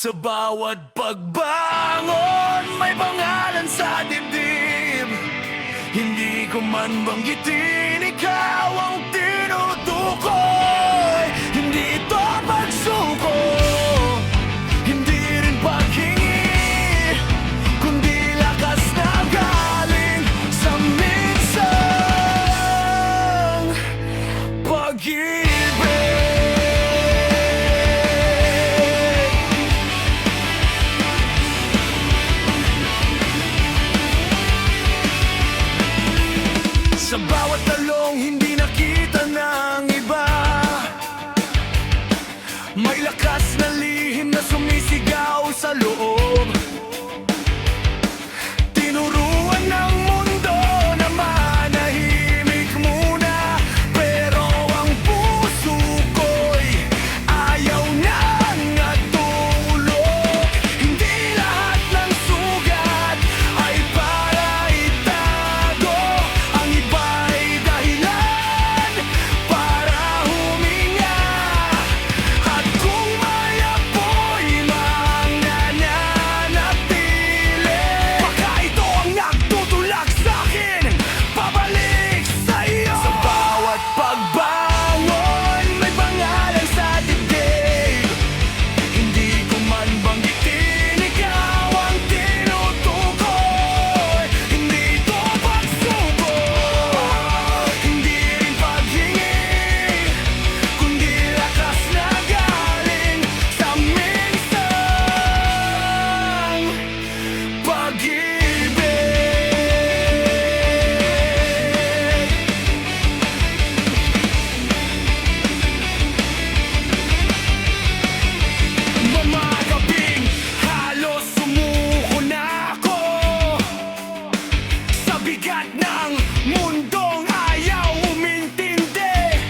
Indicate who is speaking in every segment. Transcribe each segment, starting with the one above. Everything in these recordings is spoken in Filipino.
Speaker 1: Sa bawat pagbangon, may pangalan sa dibdib. Hindi ko man banggitin, ikaw ang tinutukoy. Hindi ito pagsuko, hindi rin paghingi, kundi lakas na galing sa minsang pag-ibig. Sa bawat talong hindi nakita ng iba, may lakas na lihim na sumisigaw sa loob. Tinuruan ng mundo na manahimik muna, pero ang puso ko'y ayaw nang atulog. Hindi lahat ng sugat ay para itago, ang iba'y dahilan para huminga. At kung may apoy mang nananatili, baka ito ang nagtutulak sa'kin pabalik sa'yo. Sa bawat pagbangon, may pangalan sa dibdib. Hindi ko man banggitin, ikaw ang tinutukoy. Hindi ito pagsuko, hindi rin paghingi, kundi lakas na galing sa minsang pag-ibig. Mga gabing halos sumuko na ako sa bigat ng mundong ayaw umintindi.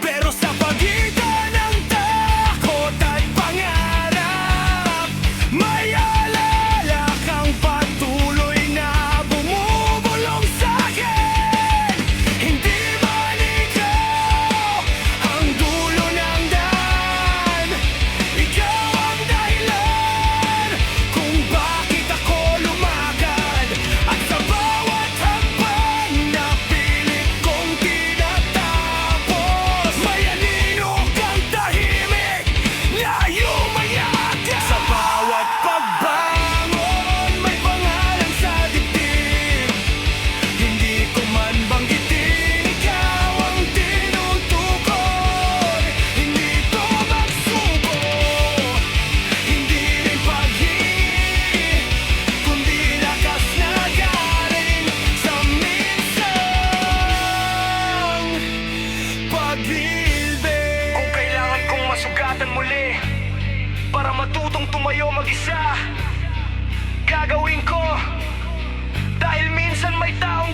Speaker 1: Pero sa pagitan ng takot at pangarap, may alala kang patuloy na bumubulong sa'kin. Hindi man ikaw ang dulo ng daan, ikaw ang dahilan kung bakit ako lumakad. At sa bawat hakbang na pilit kong tinatapos, may anino kang tahimik na yumayaga. Sa bawat pagbangon, may pangalan sa dibdib. Hindi ko man banggitin, ikaw ang tinutukoy. Hindi ito magsuko, hindi rin paghingi, kundi lakas na galing sa minsang pag-ibig. Kung kailangan kong masugatan muli para matutong tumayo mag-isa, gagawin ko. Dahil minsan may taong